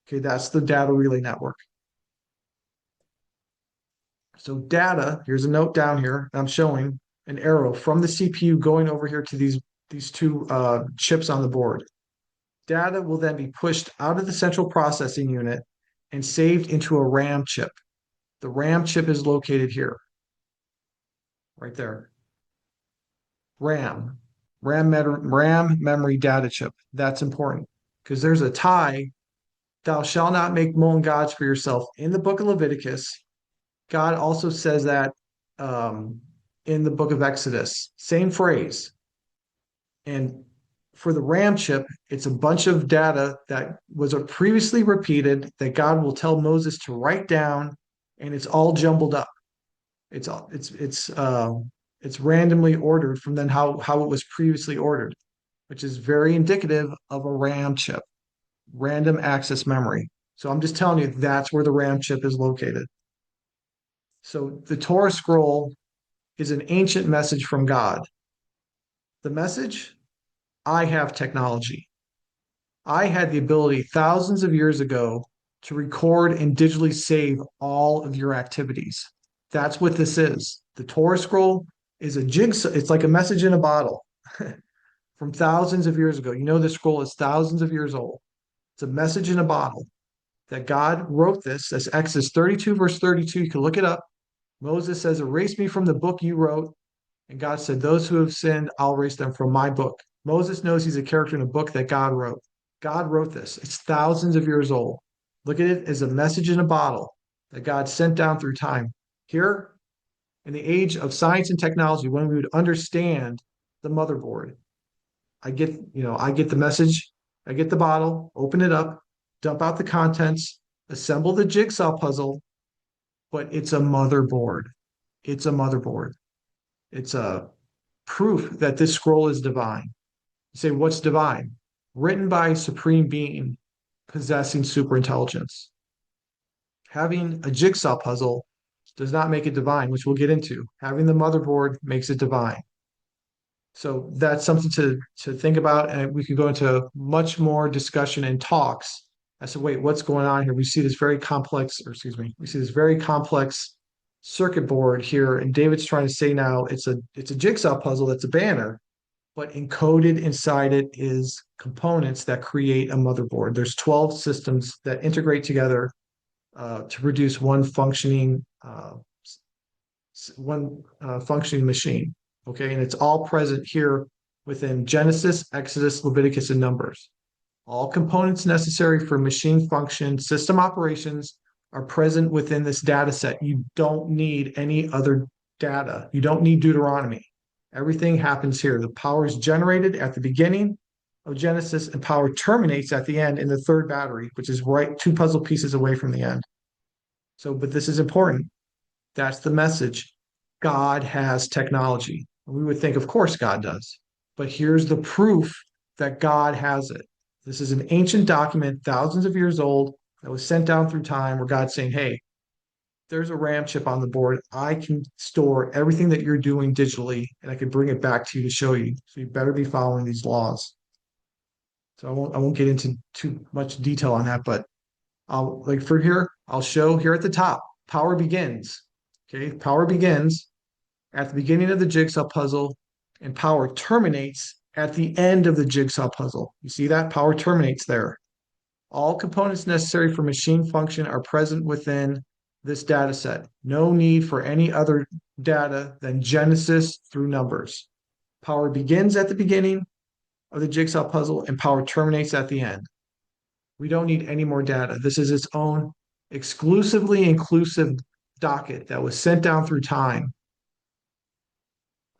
Okay, that's the data relay network. So data, here's a note down here. I'm showing an arrow from the CPU going over here to these two chips on the board. Data will then be pushed out of the central processing unit and saved into a RAM chip. The RAM chip is located here, right there. RAM memory data chip. That's important because there's a tie. Thou shalt not make molten gods for yourself. In the book of Leviticus, God also says that in the book of Exodus. Same phrase. And for the RAM chip, it's a bunch of data that was previously repeated that God will tell Moses to write down, and it's all jumbled up. It's It's randomly ordered from then how it was previously ordered, which is very indicative of a RAM chip, random access memory. So I'm just telling you that's where the RAM chip is located. So the Torah scroll is an ancient message from God. The message, I have technology. I had the ability thousands of years ago to record and digitally save all of your activities. That's what this is. The Torah scroll is a jigsaw. It's like a message in a bottle from thousands of years ago. You know, the scroll is thousands of years old. It's a message in a bottle that God wrote this. That's Exodus 32, verse 32. You can look it up. Moses says, erase me from the book you wrote. And God said, those who have sinned, I'll erase them from my book. Moses knows he's a character in a book that God wrote. God wrote this. It's thousands of years old. Look at it as a message in a bottle that God sent down through time. Here, in the age of science and technology, when we would understand the motherboard, I get the message, I get the bottle, open it up, dump out the contents, assemble the jigsaw puzzle, but it's a motherboard. It's a motherboard. It's a proof that this scroll is divine. You say, what's divine? Written by a supreme being possessing superintelligence. Having a jigsaw puzzle does not make it divine, which we'll get into. Having the motherboard makes it divine. So that's something to think about, and we could go into much more discussion and talks as to wait, what's going on here? We see this very complex, or excuse me, we see this very complex circuit board here, and David's trying to say now it's a jigsaw puzzle that's a banner, but encoded inside it is components that create a motherboard. There's 12 systems that integrate together to produce one functioning machine. Okay, and it's all present here within Genesis, Exodus, Leviticus, and Numbers. All components necessary for machine function system operations are present within this data set. You don't need any other data. You don't need Deuteronomy. Everything happens here. The power is generated at the beginning of Genesis, and power terminates at the end in the third battery, which is right 2 puzzle pieces away from the end. So, but this is important. That's the message. God has technology. We would think, of course, God does. But here's the proof that God has it. This is an ancient document, thousands of years old, that was sent down through time where God's saying, hey, there's a RAM chip on the board. I can store everything that you're doing digitally, and I can bring it back to you to show you. So you better be following these laws. So I won't get into too much detail on that, but like for here, I'll show here at the top, power begins. Okay, power begins at the beginning of the jigsaw puzzle, and power terminates at the end of the jigsaw puzzle. You see that? Power terminates there. All components necessary for machine function are present within this data set. No need for any other data than Genesis through Numbers. Power begins at the beginning of the jigsaw puzzle, and power terminates at the end. We don't need any more data. This is its own exclusively inclusive docket that was sent down through time.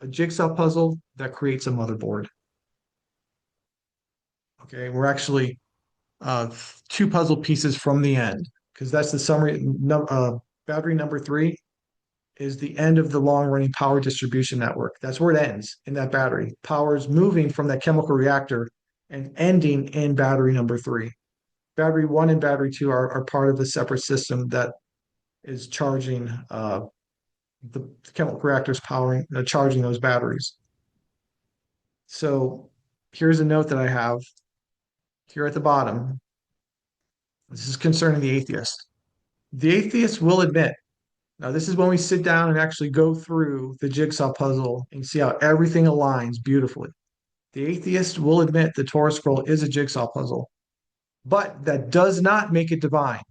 A jigsaw puzzle that creates a motherboard. Okay, we're actually 2 puzzle pieces from the end, because that's the summary. Battery number 3 is the end of the long-running power distribution network. That's where it ends, in that battery. Power is moving from that chemical reactor and ending in battery number 3. Battery 1 and battery 2 are part of the separate system that is charging the chemical reactors charging those batteries. So here's a note that I have here at the bottom. This is concerning the atheist. The atheist will admit, now this is when we sit down and actually go through the jigsaw puzzle and see how everything aligns beautifully. The atheist will admit the Torah scroll is a jigsaw puzzle, but that does not make it divine.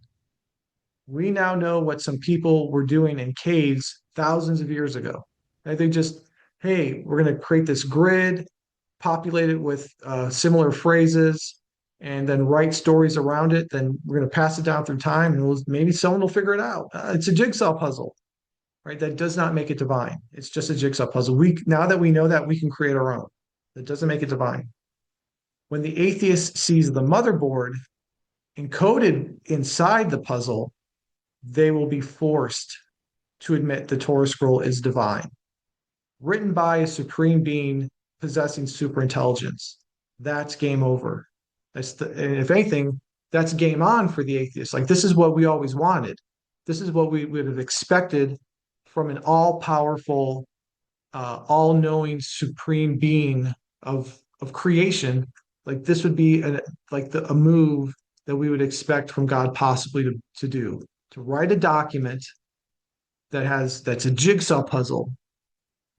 We now know what some people were doing in caves thousands of years ago. They just, hey, we're going to create this grid, populate it with similar phrases, and then write stories around it. Then we're going to pass it down through time, and maybe someone will figure it out. It's a jigsaw puzzle, right? That does not make it divine. It's just a jigsaw puzzle. Now that we know that, we can create our own. That doesn't make it divine. When the atheist sees the motherboard encoded inside the puzzle, they will be forced to admit the Torah scroll is divine. written by a supreme being possessing superintelligence. That's game over. And if anything, that's game on for the atheist. Like this is what we always wanted. This is what we would have expected from an all-powerful, all-knowing supreme being of creation. Like this would be a move that we would expect from God possibly to do, to write a document that's a jigsaw puzzle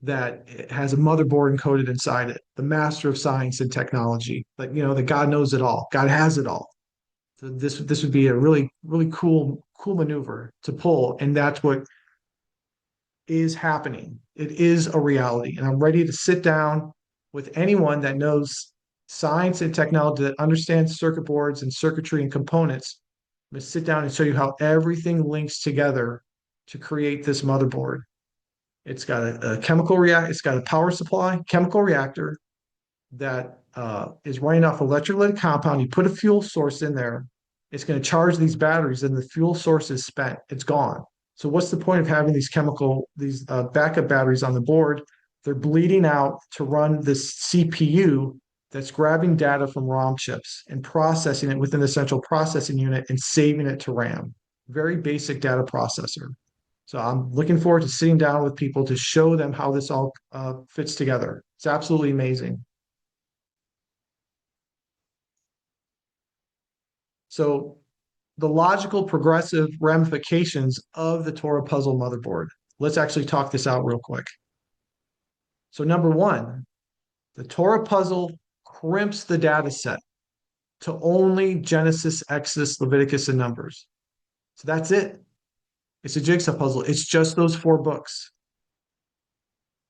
that has a motherboard encoded inside it, the master of science and technology. Like, that God knows it all. God has it all. So this would be a really, really cool maneuver to pull. And that's what is happening. It is a reality. And I'm ready to sit down with anyone that knows science and technology, that understands circuit boards and circuitry and components. I'm going to sit down and show you how everything links together to create this motherboard. It's got a chemical react. It's got a power supply, chemical reactor that is running off electrolytic compound. You put a fuel source in there. It's going to charge these batteries, and the fuel source is spent. It's gone. So what's the point of having these backup batteries on the board? They're bleeding out to run this CPU that's grabbing data from ROM chips and processing it within the central processing unit and saving it to RAM. Very basic data processor. So I'm looking forward to sitting down with people to show them how this all fits together. It's absolutely amazing. So the logical progressive ramifications of the Torah puzzle motherboard. Let's actually talk this out real quick. So number one, the Torah puzzle crimps the data set to only Genesis, Exodus, Leviticus, and Numbers. So that's it. It's a jigsaw puzzle. It's just those 4 books.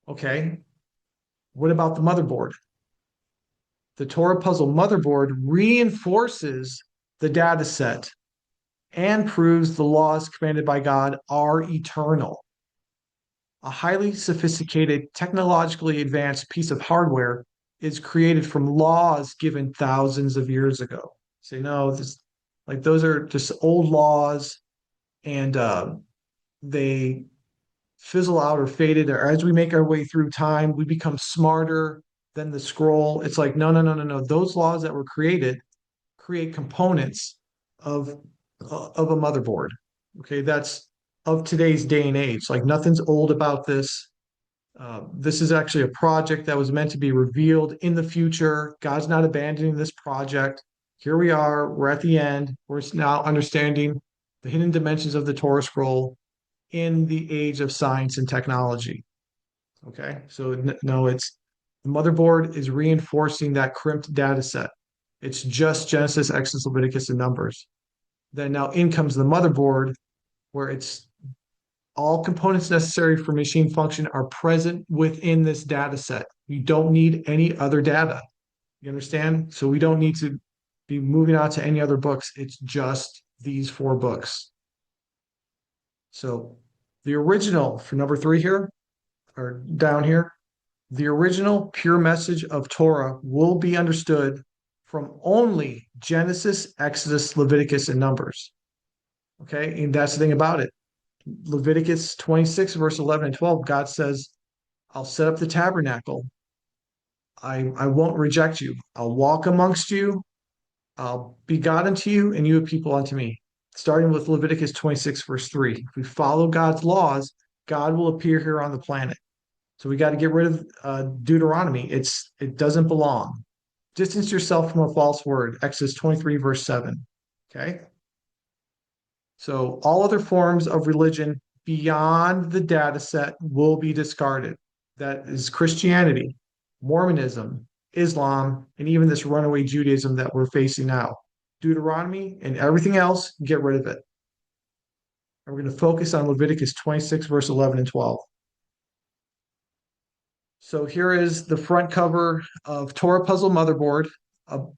Okay. What about the motherboard? The Torah puzzle motherboard reinforces the data set and proves the laws commanded by God are eternal. A highly sophisticated, technologically advanced piece of hardware is created from laws given thousands of years ago. So, those are just old laws, and they fizzle out or faded, or as we make our way through time, we become smarter than the scroll. It's like, no. Those laws that were created create components of a motherboard. Okay, that's of today's day and age. Like nothing's old about this. This is actually a project that was meant to be revealed in the future. God's not abandoning this project. Here we are. We're at the end. We're now understanding the hidden dimensions of the Torah scroll in the age of science and technology. Okay, so no, it's the motherboard is reinforcing that crimped data set. It's just Genesis, Exodus, Leviticus, and Numbers. Then now in comes the motherboard, where it's all components necessary for machine function are present within this data set. You don't need any other data. You understand? So we don't need to be moving on to any other books. It's just these 4 books. So the original, for number 3 here, or down here, the original pure message of Torah will be understood from only Genesis, Exodus, Leviticus, and Numbers. Okay, and that's the thing about it. Leviticus 26, verse 11 and 12, God says, I'll set up the tabernacle. I won't reject you. I'll walk amongst you. I'll be God unto you, and you a people unto me. Starting with Leviticus 26, verse 3. If we follow God's laws, God will appear here on the planet. So we got to get rid of Deuteronomy. It doesn't belong. Distance yourself from a false word. Exodus 23, verse 7. Okay? So all other forms of religion beyond the data set will be discarded. That is Christianity, Mormonism, Islam, and even this runaway Judaism that we're facing now. Deuteronomy and everything else, get rid of it. And we're going to focus on Leviticus 26, verse 11 and 12. So here is the front cover of Torah Puzzle Motherboard.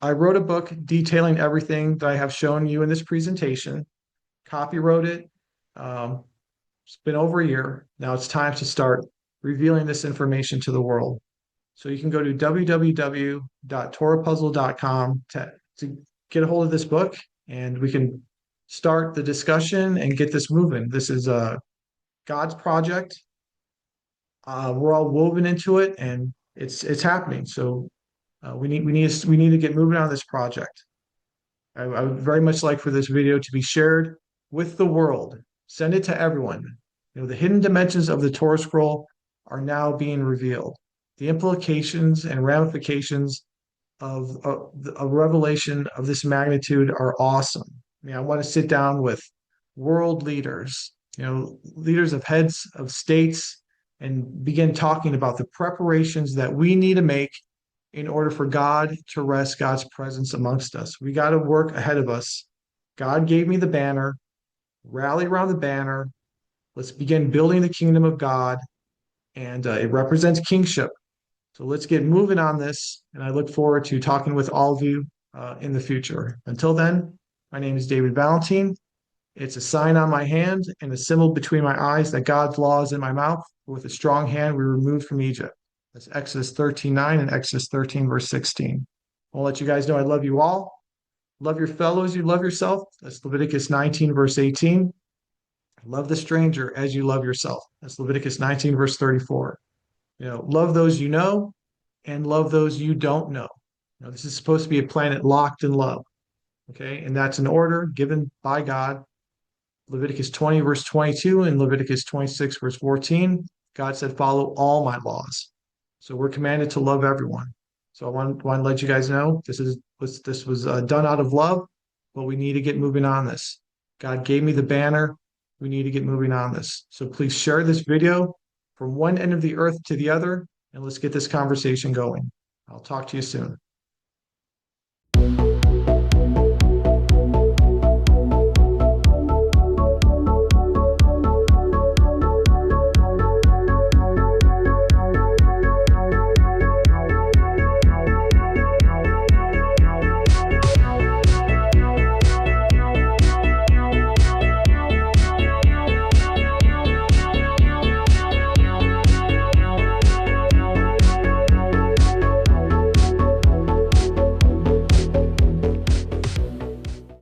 I wrote a book detailing everything that I have shown you in this presentation. Copywrote it. It's been over a year. Now it's time to start revealing this information to the world. So you can go to www.torahpuzzle.com to get a hold of this book, and we can start the discussion and get this moving. This is God's project. We're all woven into it, and it's happening. So we need to get moving on this project. I would very much like for this video to be shared with the world. Send it to everyone. The hidden dimensions of the Torah scroll are now being revealed. The implications and ramifications of a revelation of this magnitude are awesome. I mean, I want to sit down with world leaders, leaders of heads of states, and begin talking about the preparations that we need to make in order for God to rest God's presence amongst us. We got to work ahead of us. God gave me the banner, rally around the banner. Let's begin building the kingdom of God, and it represents kingship. So let's get moving on this, and I look forward to talking with all of you in the future. Until then, my name is David Valentin. It's a sign on my hand and a symbol between my eyes that God's law is in my mouth. With a strong hand, we were removed from Egypt. That's Exodus 13:9 and Exodus 13, verse 16. I'll let you guys know I love you all. Love your fellows, you love yourself. That's Leviticus 19, verse 18. Love the stranger as you love yourself. That's Leviticus 19, verse 34. Love those you know and love those you don't know. This is supposed to be a planet locked in love. Okay. And that's an order given by God. Leviticus 20, verse 22 and Leviticus 26, verse 14. God said, follow all my laws. So we're commanded to love everyone. So I want to let you guys know this was done out of love, but we need to get moving on this. God gave me the banner. We need to get moving on this. So please share this video from one end of the earth to the other, and let's get this conversation going. I'll talk to you soon.